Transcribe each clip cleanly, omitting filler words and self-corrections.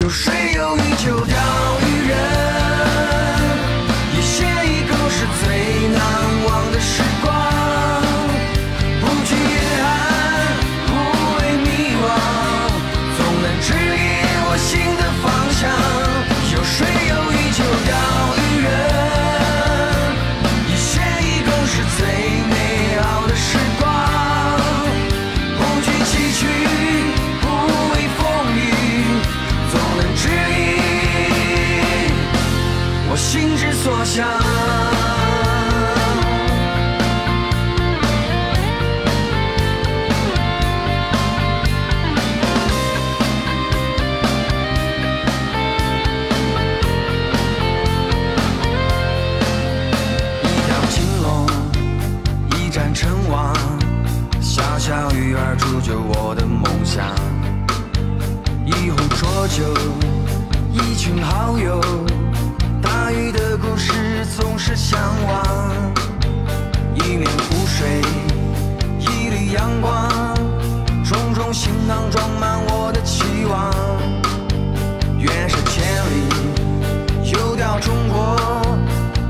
有水有鱼就钓鱼人，一鞋一狗是最难忘的时光。不惧严寒，不畏迷惘，总能指引我心的方向。有水有鱼就钓鱼人，一鞋一狗是最美好的时光。不惧崎岖，不畏风雨，总能指引我心之所向。小鱼儿铸就我的梦想，一壶浊酒，一群好友，大鱼的故事总是向往。一面湖水，一缕阳光，重重行囊装满我的期望。远是千里，游钓中国，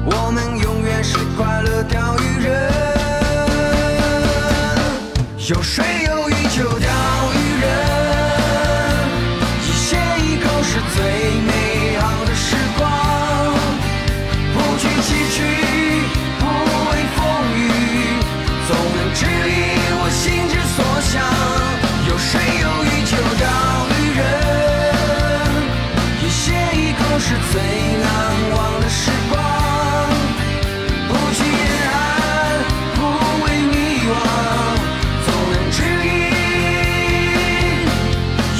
我们永远是快乐钓鱼人。有水有鱼就钓鱼人，一鞋一狗是最美好的时光。不惧崎岖，不畏风雨，总能指引我心之所向。有水有鱼就钓鱼人，一鞋一狗是最难忘的时光。不惧严寒，不畏迷惘，指引。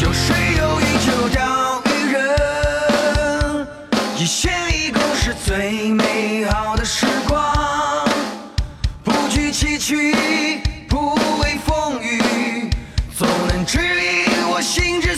有水有鱼就钓鱼人，一鞋一狗是最美好的时光。不惧崎岖，不畏风雨，总能指引我心之